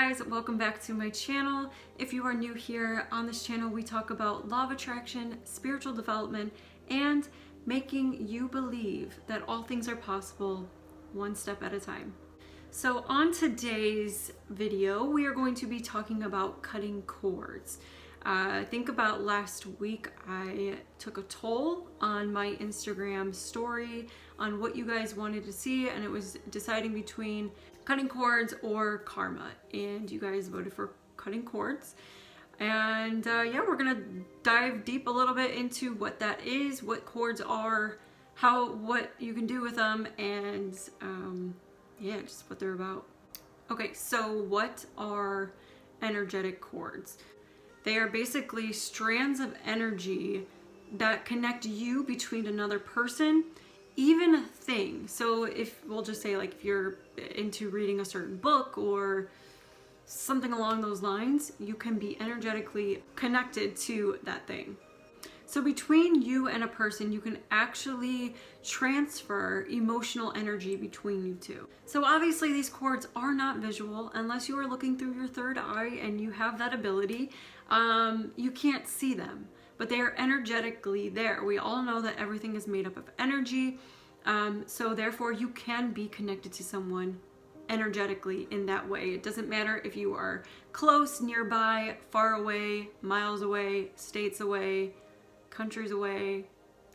guys, welcome back to my channel. If you are new here, on this channel we talk about law of attraction, spiritual development, and making you believe that all things are possible one step at a time. So on today's video, we are going to be talking about cutting cords. I think about last week I took a toll on my Instagram story on what you guys wanted to see, and it was deciding between cutting cords or karma, and you guys voted for cutting cords. And yeah, we're gonna dive deep a little bit into what that is, what cords are, what you can do with them, and yeah, just what they're about. Okay, so what are energetic cords? They are basically strands of energy that connect you between another person, even a thing. So if we'll just say, like, if you're into reading a certain book or something along those lines, you can be energetically connected to that thing. So between you and a person, you can actually transfer emotional energy between you two. So obviously these cords are not visual unless you are looking through your third eye and you have that ability. You can't see them, but they are energetically there. We all know that everything is made up of energy. So therefore you can be connected to someone energetically in that way. It doesn't matter if you are close, nearby, far away, miles away, states away, countries away,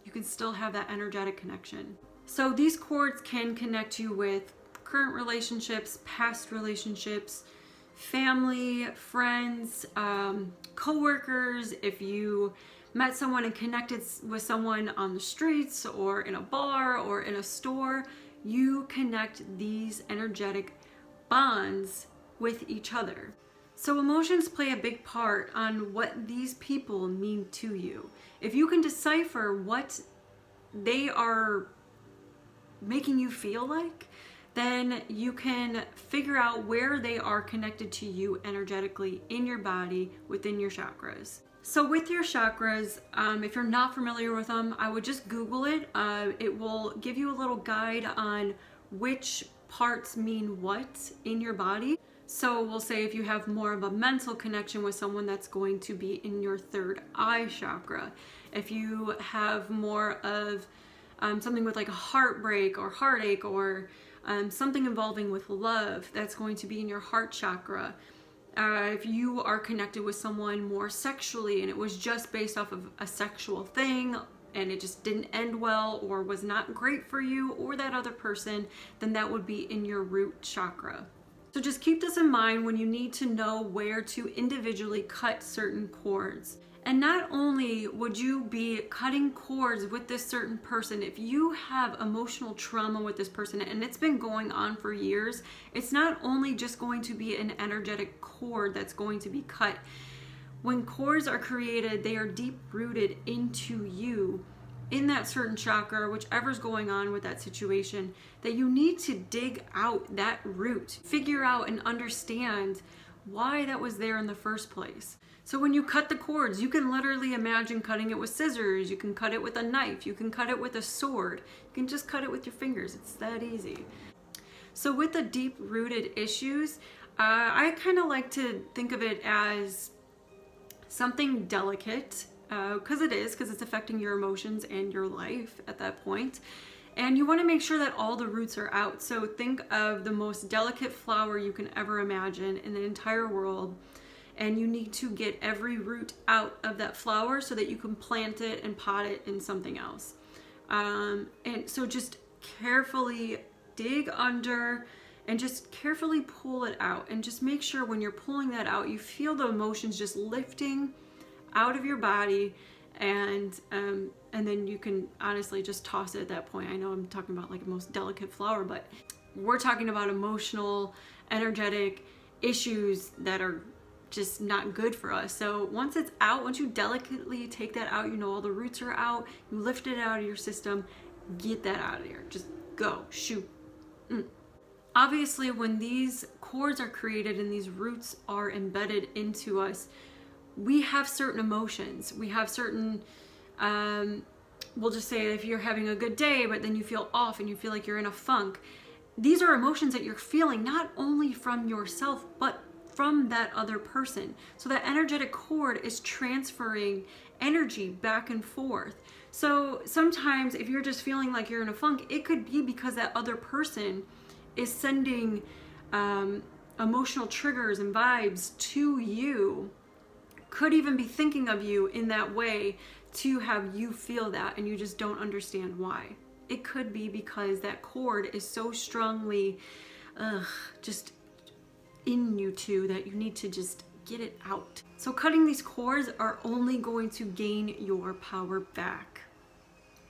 you can still have that energetic connection. So these cords can connect you with current relationships, past relationships, family, friends, co-workers. If you met someone and connected with someone on the streets or in a bar or in a store, you connect these energetic bonds with each other. So emotions play a big part on what these people mean to you. If you can decipher what they are making you feel like, then you can figure out where they are connected to you energetically in your body, within your chakras. So with your chakras, if you're not familiar with them, I would just Google it. It will give you a little guide on which parts mean what in your body. So we'll say if you have more of a mental connection with someone, that's going to be in your third eye chakra. If you have more of something with like a heartbreak or heartache or something involving with love, that's going to be in your heart chakra. If you are connected with someone more sexually and it was just based off of a sexual thing and it just didn't end well or was not great for you or that other person, then that would be in your root chakra. So just keep this in mind when you need to know where to individually cut certain cords. And not only would you be cutting cords with this certain person, if you have emotional trauma with this person and it's been going on for years, it's not only just going to be an energetic cord that's going to be cut. When cords are created, they are deep rooted into you, in that certain chakra, whichever's going on with that situation, that you need to dig out that root, figure out and understand why that was there in the first place. So when you cut the cords, you can literally imagine cutting it with scissors, you can cut it with a knife, you can cut it with a sword, you can just cut it with your fingers. It's that easy. So with the deep rooted issues, I kind of like to think of it as something delicate, because it's affecting your emotions and your life at that point. And you want to make sure that all the roots are out. So think of the most delicate flower you can ever imagine in the entire world. And you need to get every root out of that flower so that you can plant it and pot it in something else. And so just carefully dig under and just carefully pull it out. And just make sure when you're pulling that out, you feel the emotions just lifting out of your body, and then you can honestly just toss it at that point. I know I'm talking about like the most delicate flower, but we're talking about emotional, energetic issues that are just not good for us. So once it's out, once you delicately take that out, you know all the roots are out, you lift it out of your system, get that out of here. Just go, shoot. Obviously, when these cords are created and these roots are embedded into us, we have certain emotions. We have certain, we'll just say if you're having a good day, but then you feel off and you feel like you're in a funk. These are emotions that you're feeling not only from yourself, but from that other person. So that energetic cord is transferring energy back and forth. So sometimes if you're just feeling like you're in a funk, it could be because that other person is sending emotional triggers and vibes to you, could even be thinking of you in that way to have you feel that, and you just don't understand why. It could be because that cord is so strongly just in you two that you need to just get it out. So cutting these cords are only going to gain your power back.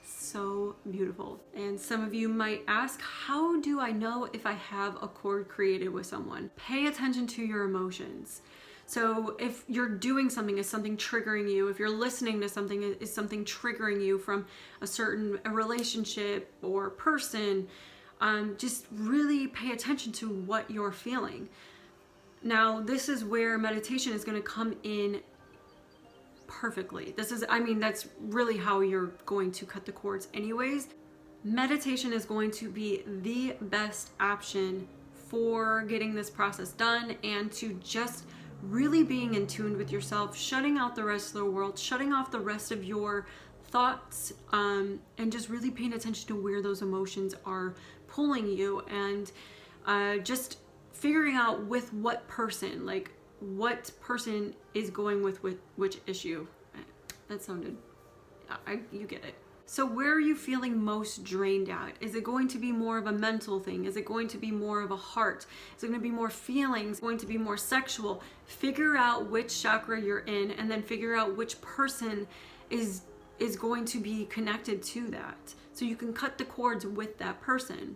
So beautiful. And some of you might ask, how do I know if I have a cord created with someone? Pay attention to your emotions. So if you're doing something, is something triggering you? If you're listening to something, is something triggering you from a relationship or person? Just really pay attention to what you're feeling. Now, this is where meditation is going to come in perfectly. That's really how you're going to cut the cords anyways. Meditation is going to be the best option for getting this process done and to just really being in tune with yourself, shutting out the rest of the world, shutting off the rest of your thoughts, and just really paying attention to where those emotions are pulling you, and just figuring out with what person is going with which issue. That sounded, you get it. So where are you feeling most drained at? Is it going to be more of a mental thing? Is it going to be more of a heart? Is it going to be more feelings? Going to be more sexual? Figure out which chakra you're in, and then figure out which person is going to be connected to that, so you can cut the cords with that person.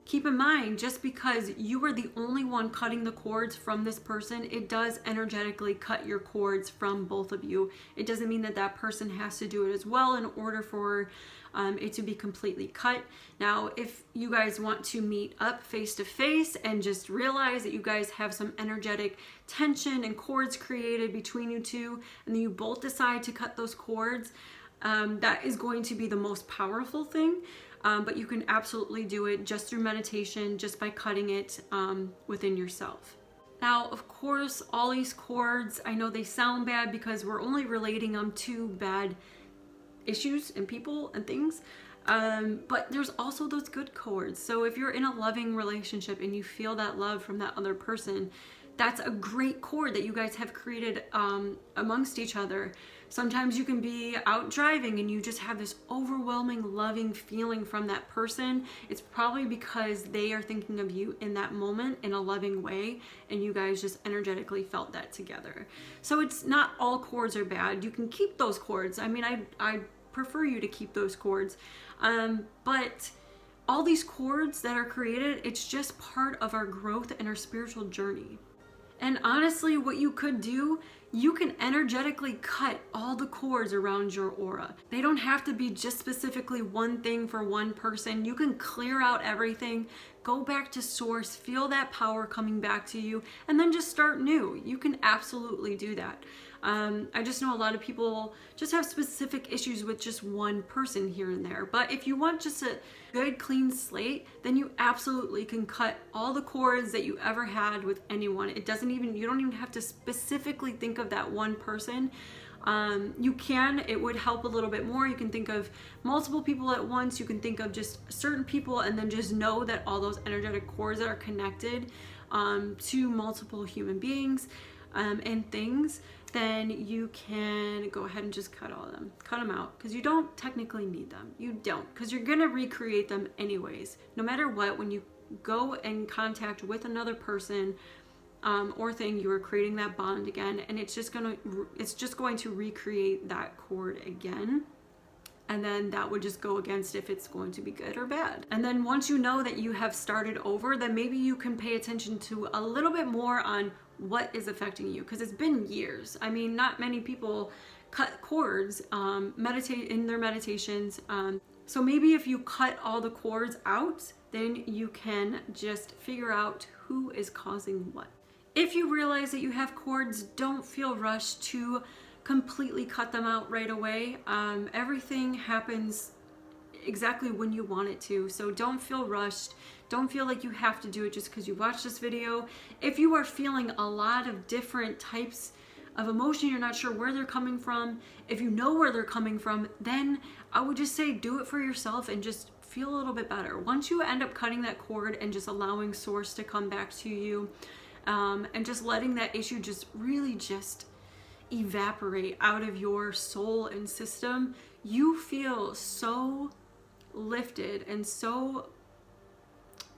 Keep in mind, just because you are the only one cutting the cords from this person, it does energetically cut your cords from both of you. It doesn't mean that that person has to do it as well in order for it to be completely cut. Now, if you guys want to meet up face to face and just realize that you guys have some energetic tension and cords created between you two, and then you both decide to cut those cords, that is going to be the most powerful thing. But you can absolutely do it just through meditation, just by cutting it within yourself. Now, of course, all these cords, I know they sound bad because we're only relating them to bad issues and people and things. But there's also those good cords. So if you're in a loving relationship and you feel that love from that other person, that's a great cord that you guys have created amongst each other. Sometimes you can be out driving and you just have this overwhelming loving feeling from that person. It's probably because they are thinking of you in that moment in a loving way, and you guys just energetically felt that together. So it's not all cords are bad. You can keep those cords. I mean, I prefer you to keep those cords. But all these cords that are created, it's just part of our growth and our spiritual journey. And honestly, what you could do, you can energetically cut all the cords around your aura. They don't have to be just specifically one thing for one person. You can clear out everything, go back to source, feel that power coming back to you, and then just start new. You can absolutely do that. I just know a lot of people just have specific issues with just one person here and there. But if you want just a good clean slate, then you absolutely can cut all the cords that you ever had with anyone. You don't even have to specifically think of that one person. It would help a little bit more. You can think of multiple people at once. You can think of just certain people, and then just know that all those energetic cords that are connected to multiple human beings and things, then you can go ahead and just cut them out, because you don't technically need them. You don't, because you're gonna recreate them anyways. No matter what, when you go in contact with another person or thing, you are creating that bond again, and it's just going to recreate that cord again. And then that would just go against if it's going to be good or bad. And then once you know that you have started over, then maybe you can pay attention to a little bit more on what is affecting you, because it's been years. I mean, not many people cut cords, meditate in their meditations. So maybe if you cut all the cords out, then you can just figure out who is causing what. If you realize that you have cords, don't feel rushed to completely cut them out right away. Everything happens exactly when you want it to. So don't feel rushed. Don't feel like you have to do it just because you watched this video. If you are feeling a lot of different types of emotion, you're not sure where they're coming from, if you know where they're coming from, then I would just say do it for yourself and just feel a little bit better. Once you end up cutting that cord and just allowing source to come back to you, and just letting that issue just really just evaporate out of your soul and system, you feel so lifted and so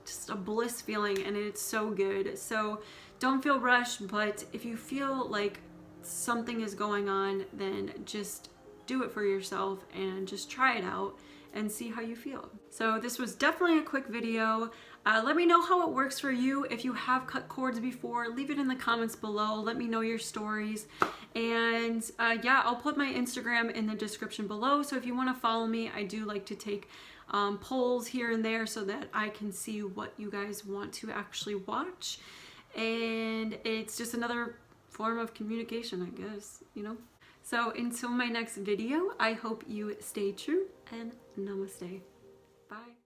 just a bliss feeling, and it's so good. So don't feel rushed, but if you feel like something is going on, then just do it for yourself and just try it out and see how you feel. So this was definitely a quick video. Let me know how it works for you. If you have cut cords before, leave it in the comments below. Let me know your stories. And yeah, I'll put my Instagram in the description below. So if you want to follow me, I do like to take polls here and there so that I can see what you guys want to actually watch. And it's just another form of communication, I guess, you know? So until my next video, I hope you stay true and namaste. Bye.